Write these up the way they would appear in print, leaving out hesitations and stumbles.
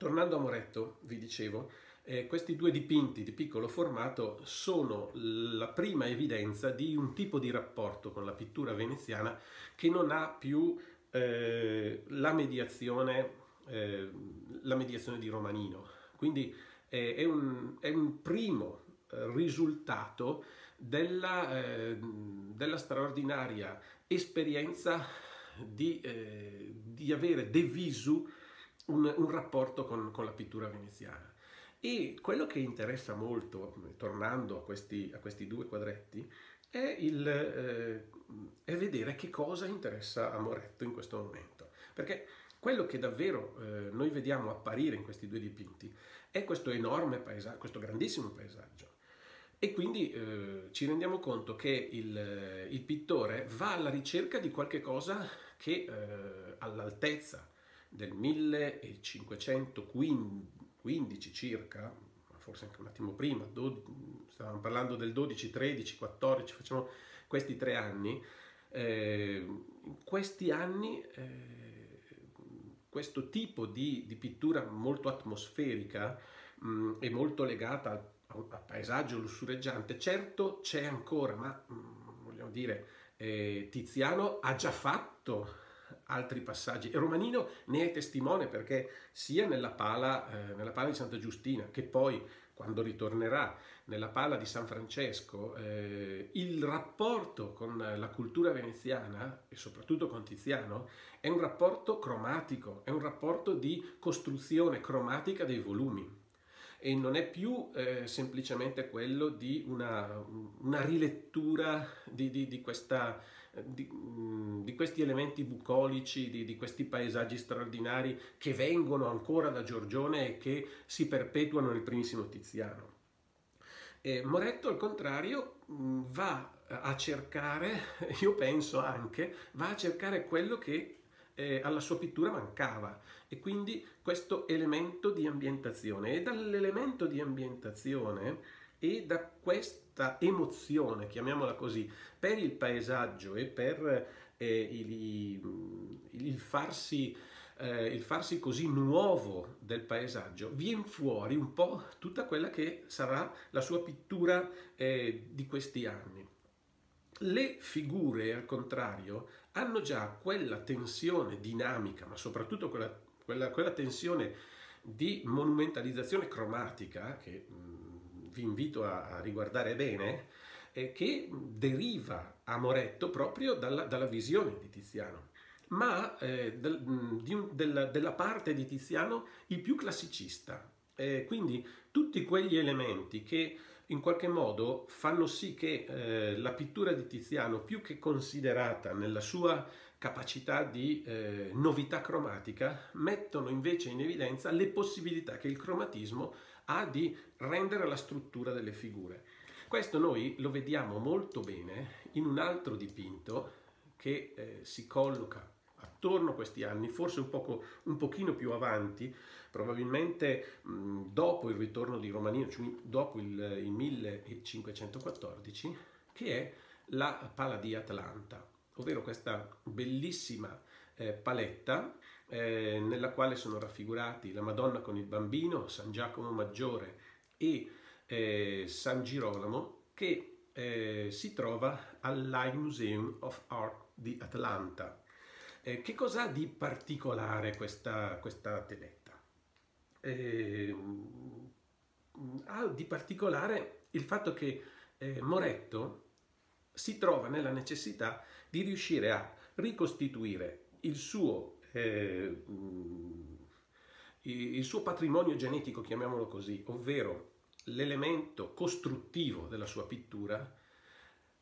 Tornando a Moretto, vi dicevo, questi due dipinti di piccolo formato sono la prima evidenza di un tipo di rapporto con la pittura veneziana che non ha più la mediazione di Romanino. Quindi è un primo risultato della straordinaria esperienza di avere de visu un rapporto con la pittura veneziana. E quello che interessa molto, tornando a questi due quadretti, è vedere che cosa interessa a Moretto in questo momento. Perché quello che davvero noi vediamo apparire in questi due dipinti è questo enorme paesaggio, questo grandissimo paesaggio. E quindi ci rendiamo conto che il pittore va alla ricerca di qualche cosa che all'altezza del 1515 circa, forse anche un attimo prima, stavamo parlando del 12, 13, 14, facciamo questi 3 anni, in questi anni questo tipo di pittura molto atmosferica e molto legata al paesaggio lussureggiante, certo c'è ancora, ma vogliamo dire, Tiziano ha già fatto altri passaggi e Romanino ne è testimone, perché sia nella pala di Santa Giustina che poi quando ritornerà nella pala di San Francesco, il rapporto con la cultura veneziana e soprattutto con Tiziano è un rapporto cromatico, è un rapporto di costruzione cromatica dei volumi. E non è più semplicemente quello di una rilettura di questi elementi bucolici, di questi paesaggi straordinari che vengono ancora da Giorgione e che si perpetuano nel primissimo Tiziano. Moretto, al contrario, va a cercare, io penso anche, va a cercare quello che alla sua pittura mancava, e quindi questo elemento di ambientazione. E dall'elemento di ambientazione e da questa emozione, chiamiamola così, per il paesaggio e per il farsi così nuovo del paesaggio, viene fuori un po' tutta quella che sarà la sua pittura di questi anni. Le figure, al contrario, hanno già quella tensione dinamica, ma soprattutto quella tensione di monumentalizzazione cromatica, che vi invito a riguardare bene, che deriva a Moretto proprio dalla visione di Tiziano, ma della parte di Tiziano il più classicista. Quindi tutti quegli elementi che in qualche modo fanno sì che la pittura di Tiziano, più che considerata nella sua capacità di novità cromatica, mettono invece in evidenza le possibilità che il cromatismo ha di rendere la struttura delle figure. Questo noi lo vediamo molto bene in un altro dipinto che si colloca attorno a questi anni, forse un pochino più avanti, probabilmente dopo il ritorno di Romanino, cioè dopo il 1514, che è la Pala di Atlanta, ovvero questa bellissima paletta nella quale sono raffigurati la Madonna con il Bambino, San Giacomo Maggiore e San Girolamo, che si trova all'High Museum of Art di Atlanta. Che cosa ha di particolare questa teletta? Ha di particolare il fatto che Moretto si trova nella necessità di riuscire a ricostituire il suo patrimonio genetico, chiamiamolo così, ovvero l'elemento costruttivo della sua pittura,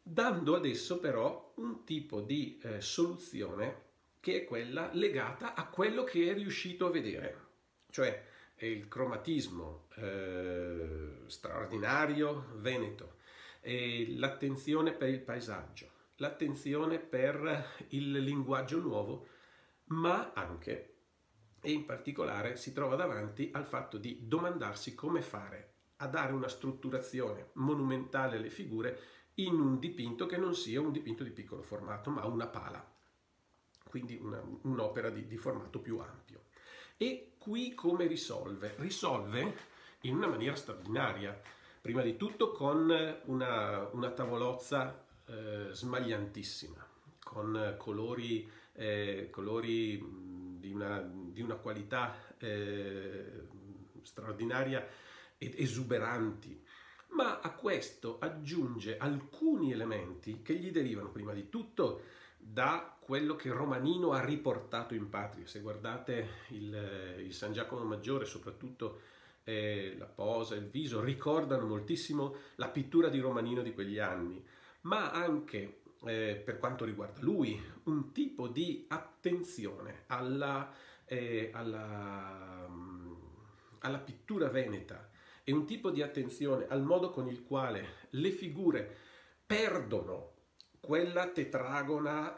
dando ad esso però un tipo di soluzione che è quella legata a quello che è riuscito a vedere, cioè il cromatismo straordinario veneto, l'attenzione per il paesaggio, l'attenzione per il linguaggio nuovo, ma anche e in particolare si trova davanti al fatto di domandarsi come fare a dare una strutturazione monumentale alle figure in un dipinto che non sia un dipinto di piccolo formato, ma una pala, quindi un'opera di formato più ampio. E qui come risolve? Risolve in una maniera straordinaria, prima di tutto con una tavolozza smagliantissima, con colori di una qualità straordinaria ed esuberanti, ma a questo aggiunge alcuni elementi che gli derivano prima di tutto da quello che Romanino ha riportato in patria. Se guardate il San Giacomo Maggiore, soprattutto la posa, il viso, ricordano moltissimo la pittura di Romanino di quegli anni, ma anche per quanto riguarda lui, un tipo di attenzione alla pittura veneta e un tipo di attenzione al modo con il quale le figure perdono quella tetragona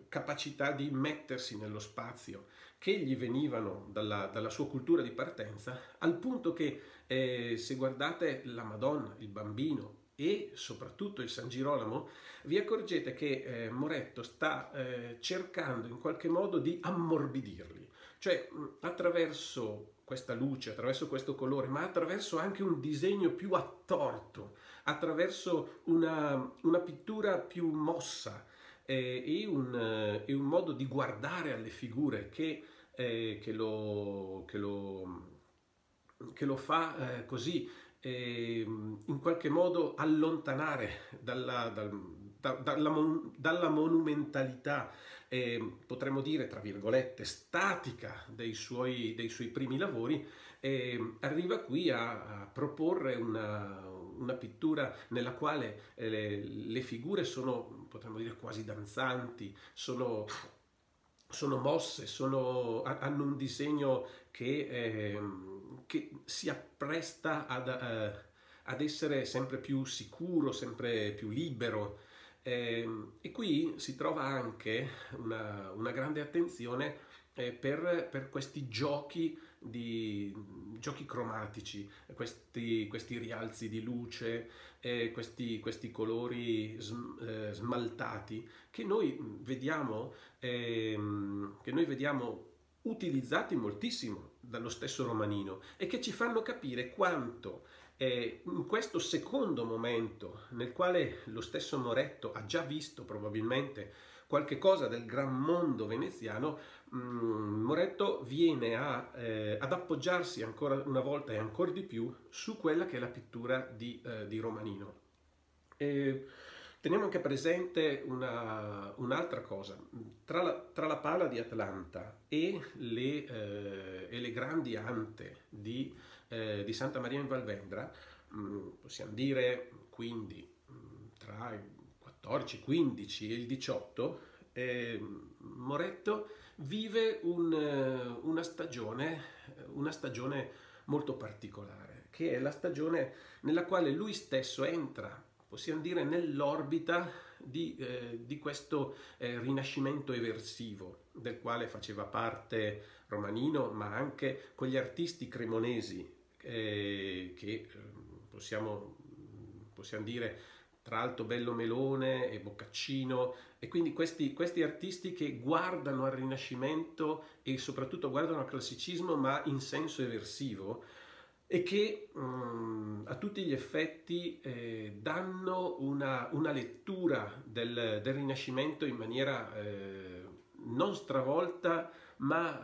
capacità di mettersi nello spazio che gli venivano dalla sua cultura di partenza, al punto che se guardate la Madonna, il Bambino e soprattutto il San Girolamo, vi accorgete che Moretto sta cercando in qualche modo di ammorbidirli, cioè attraverso questa luce, attraverso questo colore, ma attraverso anche un disegno più attorto, attraverso una pittura più mossa e un modo di guardare alle figure che lo fa così in qualche modo allontanare dalla monumentalità, potremmo dire tra virgolette statica dei suoi primi lavori, arriva qui a proporre una pittura nella quale le figure sono, potremmo dire, quasi danzanti, sono mosse, hanno un disegno che si appresta ad essere sempre più sicuro, sempre più libero. E qui si trova anche una grande attenzione per questi giochi cromatici, questi rialzi di luce, questi colori smaltati che noi vediamo utilizzati moltissimo dallo stesso Romanino e che ci fanno capire quanto in questo secondo momento, nel quale lo stesso Moretto ha già visto probabilmente qualche cosa del gran mondo veneziano, Moretto viene ad appoggiarsi ancora una volta e ancora di più su quella che è la pittura di Romanino. Teniamo anche presente un'altra cosa: tra la pala di Atlanta e le grandi ante di Santa Maria in Valvendra, possiamo dire quindi tra il 14, 15 e il 18, Moretto vive una stagione molto particolare, che è la stagione nella quale lui stesso entra, possiamo dire, nell'orbita di questo rinascimento eversivo del quale faceva parte Romanino, ma anche quegli artisti cremonesi che possiamo dire tra Altobello Melone e Boccaccino, e quindi questi artisti che guardano al Rinascimento e soprattutto guardano al classicismo, ma in senso eversivo, e che a tutti gli effetti danno una lettura del Rinascimento in maniera non stravolta, ma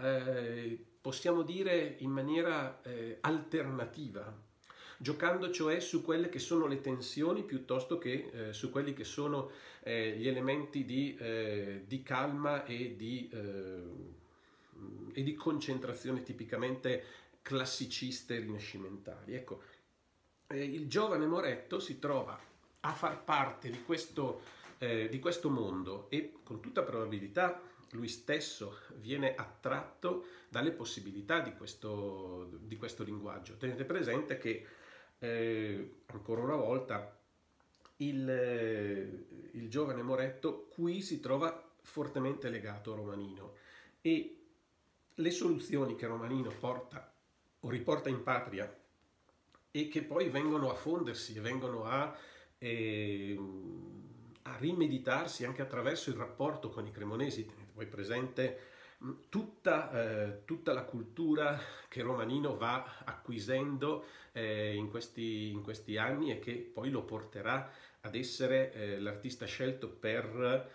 possiamo dire in maniera alternativa, giocando cioè su quelle che sono le tensioni piuttosto che su quelli che sono gli elementi di calma e di concentrazione tipicamente classiciste rinascimentali. Ecco, il giovane Moretto si trova a far parte di questo mondo e con tutta probabilità lui stesso viene attratto dalle possibilità di questo linguaggio. Tenete presente che ancora una volta il giovane Moretto qui si trova fortemente legato a Romanino, e le soluzioni che Romanino porta o riporta in patria e che poi vengono a fondersi e vengono a rimeditarsi anche attraverso il rapporto con i cremonesi. Tenete voi presente tutta la cultura che Romanino va acquisendo in questi anni e che poi lo porterà ad essere l'artista scelto per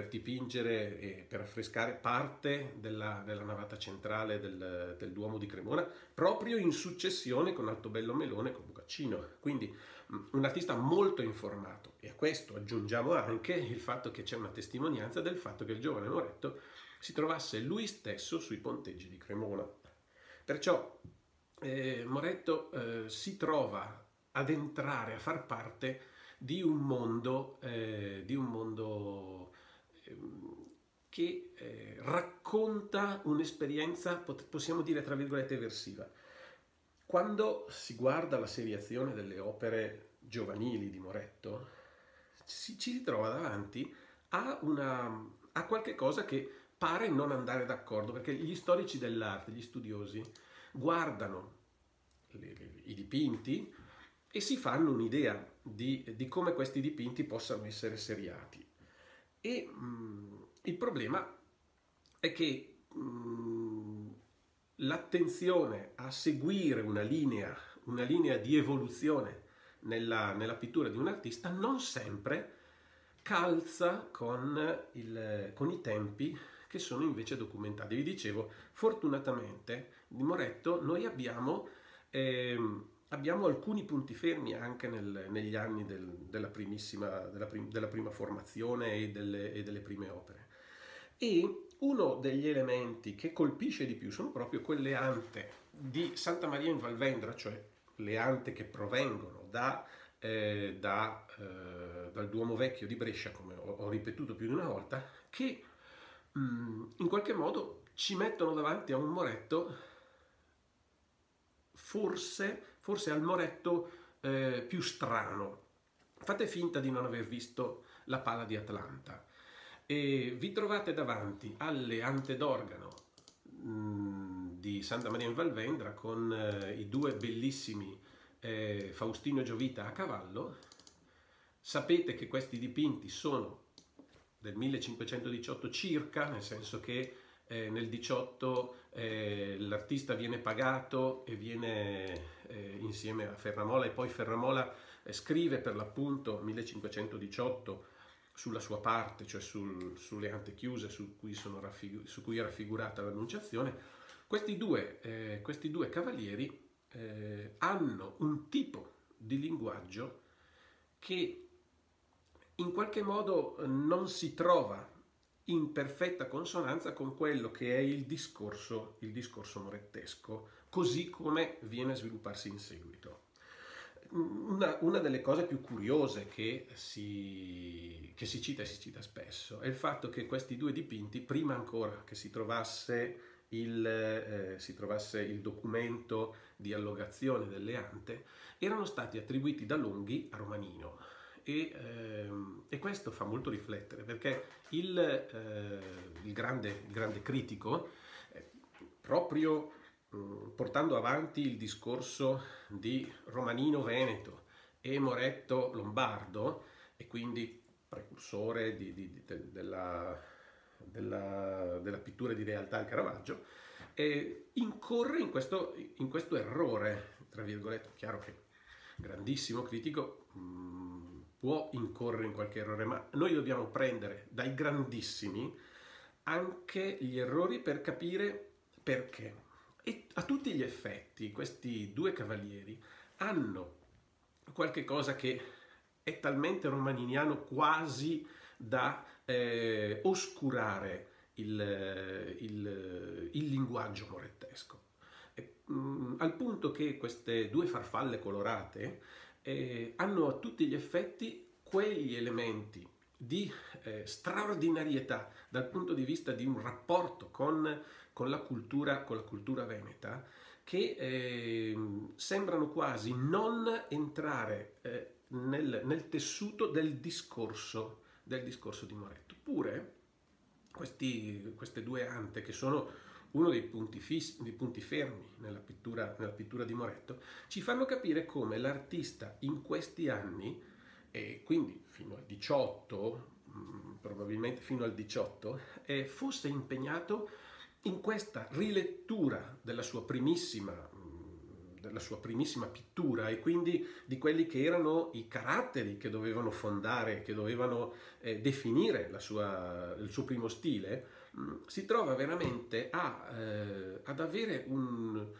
dipingere e per affrescare parte della navata centrale del Duomo di Cremona, proprio in successione con Altobello Melone e con Bocaccino. Quindi un artista molto informato, e a questo aggiungiamo anche il fatto che c'è una testimonianza del fatto che il giovane Moretto si trovasse lui stesso sui ponteggi di Cremona. Perciò Moretto si trova ad entrare, a far parte di un mondo che racconta un'esperienza, possiamo dire tra virgolette, eversiva. Quando si guarda la seriazione delle opere giovanili di Moretto, ci si trova davanti a qualche cosa che pare non andare d'accordo, perché gli storici dell'arte, gli studiosi, guardano i dipinti e si fanno un'idea di come questi dipinti possano essere seriati. E il problema è che l'attenzione a seguire una linea di evoluzione nella pittura di un artista non sempre calza con i tempi che sono invece documentati. Vi dicevo, fortunatamente di Moretto noi abbiamo alcuni punti fermi anche negli anni della prima formazione e delle prime opere. E uno degli elementi che colpisce di più sono proprio quelle ante di Santa Maria in Valvendra, cioè le ante che provengono dal Duomo Vecchio di Brescia, come ho ripetuto più di una volta, che in qualche modo ci mettono davanti a un Moretto, forse al Moretto più strano. Fate finta di non aver visto La Pala di Atlanta e vi trovate davanti alle ante d'organo di Santa Maria in Valvendra con i due bellissimi Faustino e Giovita a cavallo. Sapete che questi dipinti sono del 1518 circa, nel senso che nel 18 l'artista viene pagato e viene insieme a Ferramola, e poi Ferramola scrive per l'appunto 1518 sulla sua parte, cioè sulle ante chiuse su cui è raffigurata l'Annunciazione. Questi due cavalieri hanno un tipo di linguaggio che in qualche modo non si trova in perfetta consonanza con quello che è il discorso morettesco, così come viene a svilupparsi in seguito. Una delle cose più curiose che si cita spesso è il fatto che questi due dipinti, prima ancora che si trovasse il documento di allogazione delle ante, erano stati attribuiti da Longhi a Romanino. E questo fa molto riflettere, perché il grande critico, proprio portando avanti il discorso di Romanino Veneto e Moretto Lombardo, e quindi precursore della pittura di realtà di Caravaggio, incorre in questo errore, tra virgolette. Chiaro che grandissimo critico può incorrere in qualche errore, ma noi dobbiamo prendere dai grandissimi anche gli errori per capire perché. E a tutti gli effetti questi due cavalieri hanno qualche cosa che è talmente romaniniano quasi da oscurare il linguaggio morettesco. Al punto che queste due farfalle colorate hanno a tutti gli effetti quegli elementi di straordinarietà dal punto di vista di un rapporto con la cultura veneta, che sembrano quasi non entrare nel tessuto del discorso di Moretto. Pure queste due ante, che sono uno dei punti fermi nella pittura di Moretto, ci fanno capire come l'artista in questi anni, e quindi fino al 18, probabilmente fino al 18, fosse impegnato in questa rilettura della sua primissima pittura e quindi di quelli che erano i caratteri che dovevano fondare, che dovevano definire il suo primo stile, si trova veramente ad avere un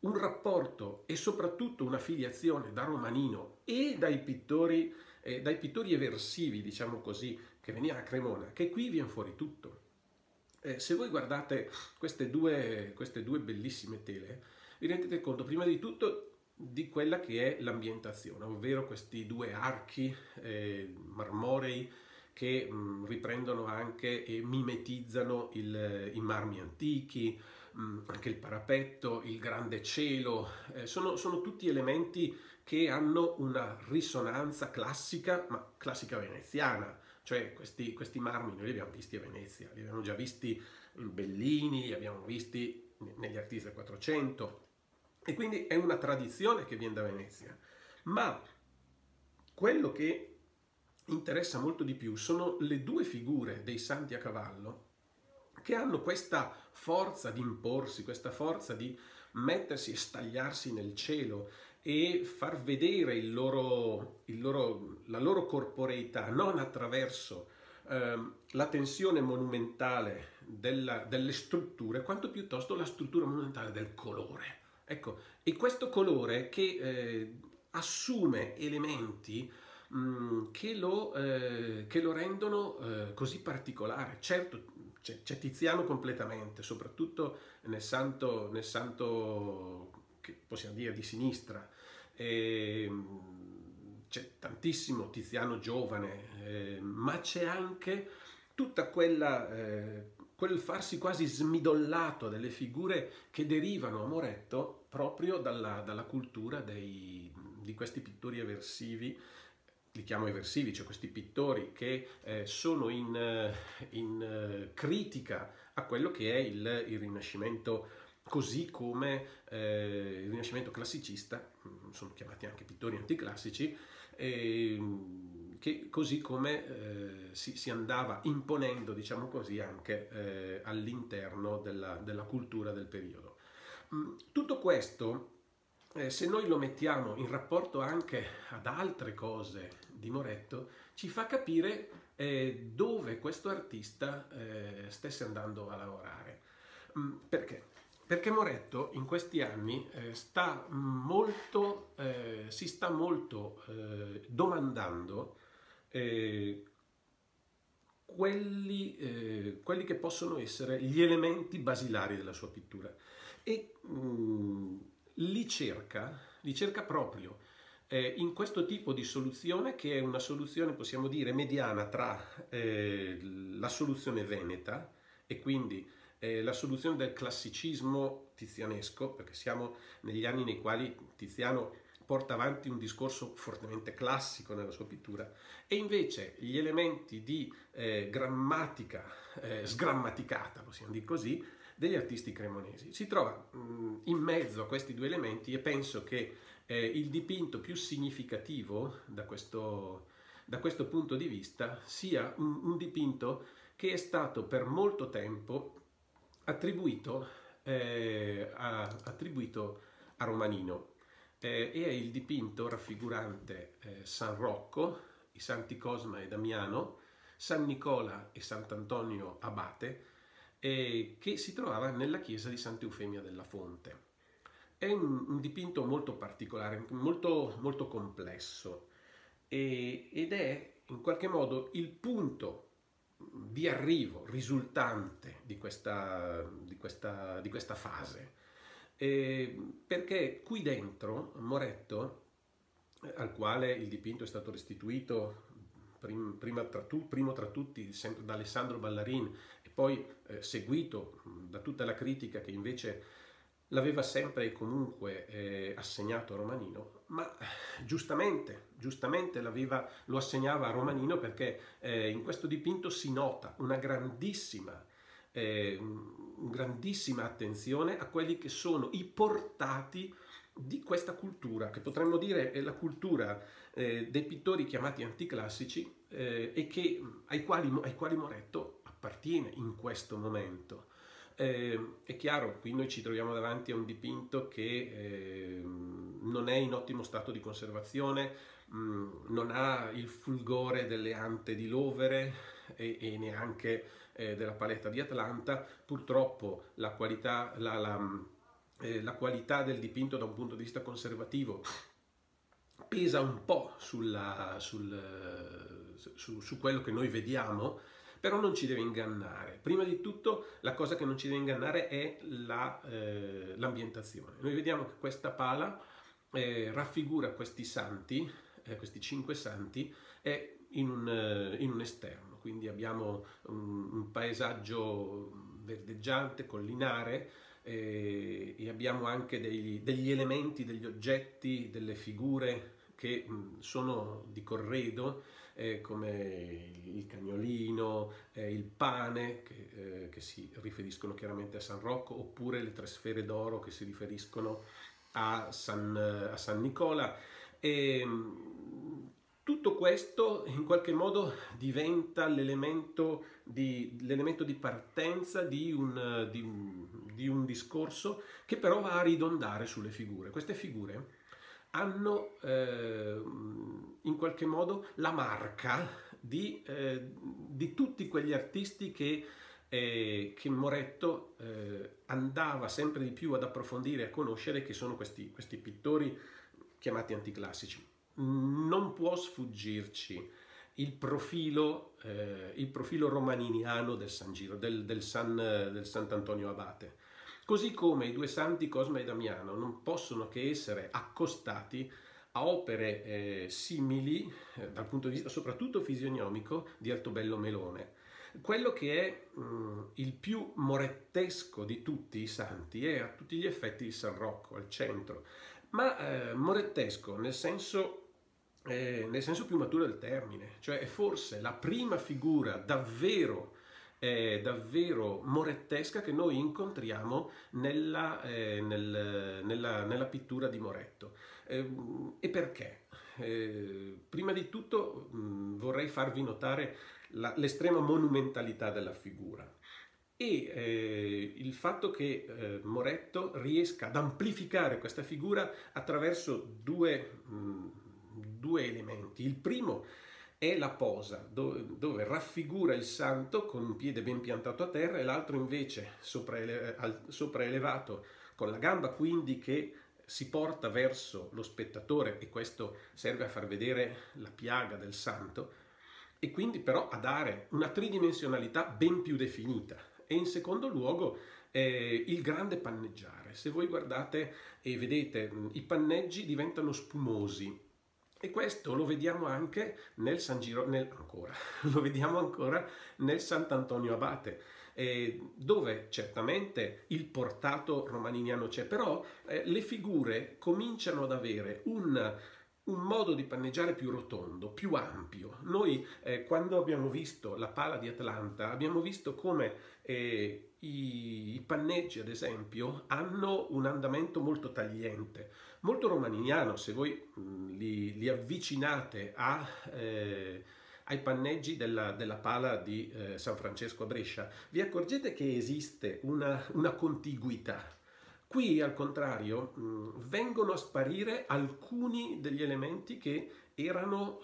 rapporto e soprattutto una filiazione da Romanino e dai pittori eversivi, diciamo così, che veniva a Cremona, che qui viene fuori tutto. Se voi guardate queste due bellissime tele, vi rendete conto prima di tutto di quella che è l'ambientazione, ovvero questi due archi marmorei che riprendono anche e mimetizzano i marmi antichi, anche il parapetto, il grande cielo, sono tutti elementi che hanno una risonanza classica, ma classica veneziana. Cioè questi marmi noi li abbiamo visti a Venezia, li abbiamo già visti in Bellini, li abbiamo visti negli artisti del 400 e quindi è una tradizione che viene da Venezia. Ma quello che interessa molto di più sono le due figure dei santi a cavallo che hanno questa forza di imporsi, questa forza di mettersi e stagliarsi nel cielo e far vedere la loro corporeità non attraverso la tensione monumentale delle strutture, quanto piuttosto la struttura monumentale del colore. Ecco, e questo colore che assume elementi che lo rendono così particolare. Certo, c'è Tiziano completamente, soprattutto nel santo che possiamo dire di sinistra. C'è tantissimo Tiziano giovane, ma c'è anche tutta quel farsi quasi smidollato delle figure che derivano a Moretto proprio dalla cultura di questi pittori eversivi. Li chiamo eversivi, cioè questi pittori che sono in critica a quello che è il Rinascimento, così come il Rinascimento classicista, sono chiamati anche pittori anticlassici, che così come si andava imponendo, diciamo così, anche all'interno della cultura del periodo. Tutto questo, se noi lo mettiamo in rapporto anche ad altre cose di Moretto, ci fa capire dove questo artista stesse andando a lavorare. Perché? Perché Moretto in questi anni si sta molto domandando quelli che possono essere gli elementi basilari della sua pittura e li cerca proprio in questo tipo di soluzione, che è una soluzione, possiamo dire, mediana tra la soluzione veneta e quindi la soluzione del classicismo tizianesco, perché siamo negli anni nei quali Tiziano porta avanti un discorso fortemente classico nella sua pittura, e invece gli elementi di grammatica sgrammaticata, possiamo dire così, degli artisti cremonesi. Si trova in mezzo a questi due elementi e penso che il dipinto più significativo da questo punto di vista sia un dipinto che è stato per molto tempo attribuito a Romanino, e è il dipinto raffigurante San Rocco, i Santi Cosma e Damiano, San Nicola e Sant'Antonio Abate, che si trovava nella chiesa di Santa Eufemia della Fonte. È un dipinto molto particolare, molto, molto complesso, ed è in qualche modo il punto di arrivo risultante di questa fase, perché qui dentro Moretto, al quale il dipinto è stato restituito primo tra tutti sempre da Alessandro Ballarin e poi seguito da tutta la critica che invece l'aveva sempre e comunque assegnato a Romanino, ma giustamente lo assegnava a Romanino perché in questo dipinto si nota una grandissima attenzione a quelli che sono i portati di questa cultura, che potremmo dire è la cultura dei pittori chiamati anticlassici e ai quali Moretto appartiene in questo momento. È chiaro, qui noi ci troviamo davanti a un dipinto che non è in ottimo stato di conservazione, non ha il fulgore delle ante di Lovere e neanche della paletta di Atlanta. Purtroppo la qualità del dipinto da un punto di vista conservativo pesa un po' su quello che noi vediamo, però non ci deve ingannare. Prima di tutto la cosa che non ci deve ingannare è l'ambientazione. Noi vediamo che questa pala raffigura questi santi, questi 5 santi, in un esterno, quindi abbiamo un paesaggio verdeggiante, collinare, e abbiamo anche degli elementi, degli oggetti, delle figure che sono di corredo, come il cagnolino, il pane, che si riferiscono chiaramente a San Rocco, oppure le 3 sfere d'oro che si riferiscono a San Nicola. E tutto questo in qualche modo diventa l'elemento di partenza di un discorso che però va a ridondare sulle figure. Queste figure hanno in qualche modo la marca di tutti quegli artisti che Moretto andava sempre di più ad approfondire e a conoscere, che sono questi pittori chiamati anticlassici. Non può sfuggirci il profilo romaniniano del Sant'Antonio Abate, così come i 2 santi Cosma e Damiano non possono che essere accostati a opere simili dal punto di vista soprattutto fisionomico di Altobello Melone. Quello che è il più morettesco di tutti i santi è a tutti gli effetti il San Rocco al centro, ma morettesco nel senso più maturo del termine, cioè è forse la prima figura davvero morettesca che noi incontriamo nella pittura di Moretto. E perché? Prima di tutto vorrei farvi notare l'estrema monumentalità della figura e il fatto che Moretto riesca ad amplificare questa figura attraverso due elementi. Il primo è la posa, dove raffigura il santo con un piede ben piantato a terra e l'altro invece sopraelevato con la gamba, quindi che si porta verso lo spettatore, e questo serve a far vedere la piaga del santo, e quindi però a dare una tridimensionalità ben più definita. E in secondo luogo il grande panneggiare. Se voi guardate e vedete, i panneggi diventano spumosi, e questo lo vediamo anche lo vediamo ancora nel Sant'Antonio Abate, dove certamente il portato romaniniano c'è, però le figure cominciano ad avere un modo di panneggiare più rotondo, più ampio. Noi quando abbiamo visto la pala di Atlanta abbiamo visto come i panneggi, ad esempio, hanno un andamento molto tagliente, molto romaniniano. Se voi li avvicinate ai panneggi della pala di San Francesco a Brescia, vi accorgete che esiste una contiguità. Qui, al contrario, vengono a sparire alcuni degli elementi che erano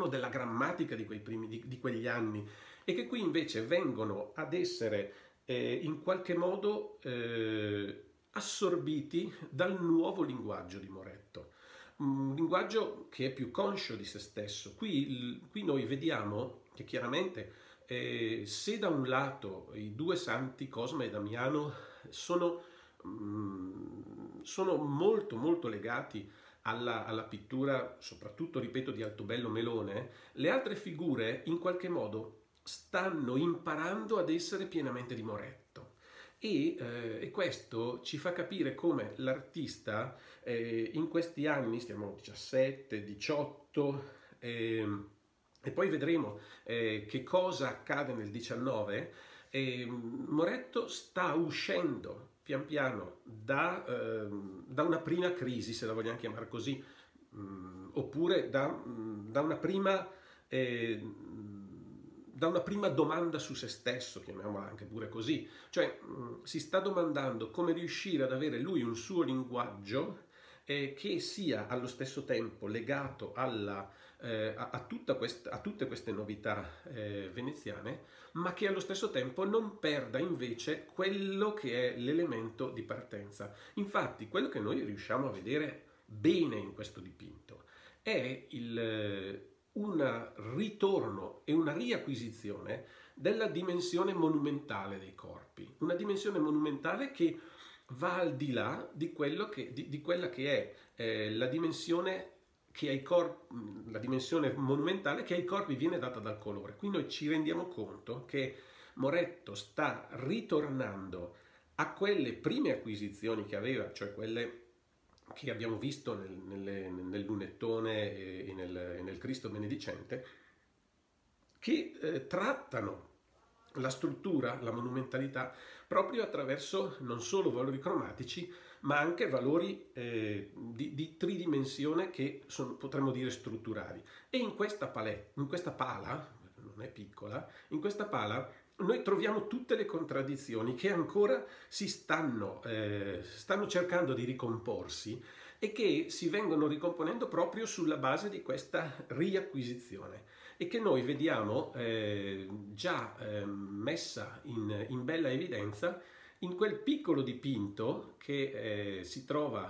della grammatica di quegli anni, e che qui invece vengono ad essere in qualche modo assorbiti dal nuovo linguaggio di Moretto. Un linguaggio che è più conscio di se stesso. Qui noi vediamo che chiaramente se da un lato i 2 santi Cosma e Damiano sono molto molto legati alla pittura, soprattutto, ripeto, di Altobello Melone, le altre figure in qualche modo stanno imparando ad essere pienamente di Moretto, e questo ci fa capire come l'artista in questi anni, stiamo 17, 18, e poi vedremo che cosa accade nel 19, Moretto sta uscendo pian piano da una prima crisi, se la vogliamo chiamare così, oppure da una prima domanda su se stesso, chiamiamola anche pure così, cioè si sta domandando come riuscire ad avere lui un suo linguaggio che sia allo stesso tempo legato a tutte queste novità veneziane, ma che allo stesso tempo non perda invece quello che è l'elemento di partenza. Infatti, quello che noi riusciamo a vedere bene in questo dipinto è un ritorno e una riacquisizione della dimensione monumentale dei corpi, una dimensione monumentale che va al di là di quella che è la dimensione la dimensione monumentale che ai corpi viene data dal colore. Qui noi ci rendiamo conto che Moretto sta ritornando a quelle prime acquisizioni che aveva, cioè quelle che abbiamo visto nel lunettone e nel Cristo benedicente, che trattano la struttura, la monumentalità, proprio attraverso non solo valori cromatici, ma anche valori di tridimensione che potremmo dire strutturali. E in questa pala, non è piccola, in questa pala noi troviamo tutte le contraddizioni che ancora stanno cercando di ricomporsi e che si vengono ricomponendo proprio sulla base di questa riacquisizione e che noi vediamo già messa in bella evidenza in quel piccolo dipinto che si trova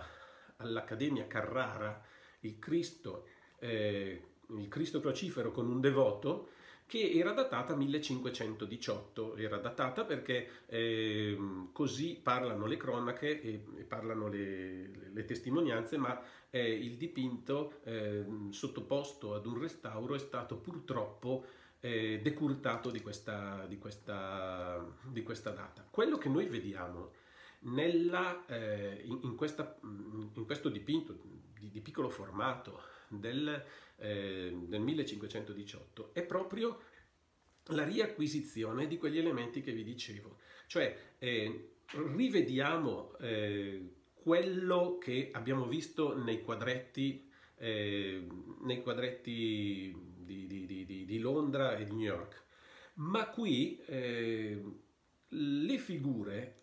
all'Accademia Carrara, il Cristo crocifero con un devoto, che era datata 1518, era datata perché così parlano le cronache e parlano le testimonianze, ma il dipinto sottoposto ad un restauro è stato purtroppo decurtato di questa data. Quello che noi vediamo in questo dipinto di piccolo formato del 1518 è proprio la riacquisizione di quegli elementi che vi dicevo, cioè rivediamo quello che abbiamo visto nei quadretti di Londra e di New York, ma qui le figure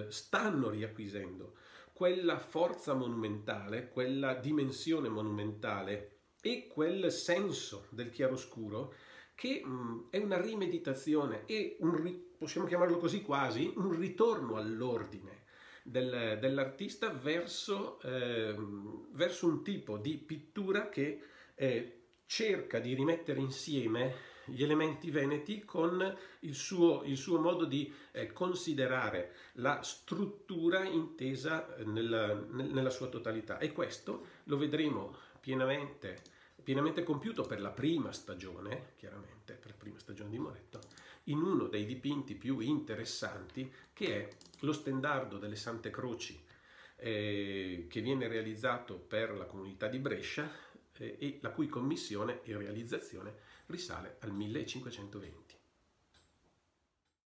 stanno riacquisendo quella forza monumentale, quella dimensione monumentale e quel senso del chiaroscuro che è una rimeditazione e possiamo chiamarlo così quasi, un ritorno all'ordine dell'artista verso un tipo di pittura che cerca di rimettere insieme gli elementi veneti con il suo modo di considerare la struttura intesa nella sua totalità, e questo lo vedremo pienamente compiuto per la prima stagione, chiaramente per la prima stagione di Moretto, in uno dei dipinti più interessanti, che è lo stendardo delle Sante Croci, che viene realizzato per la comunità di Brescia e la cui commissione e realizzazione risale al 1520.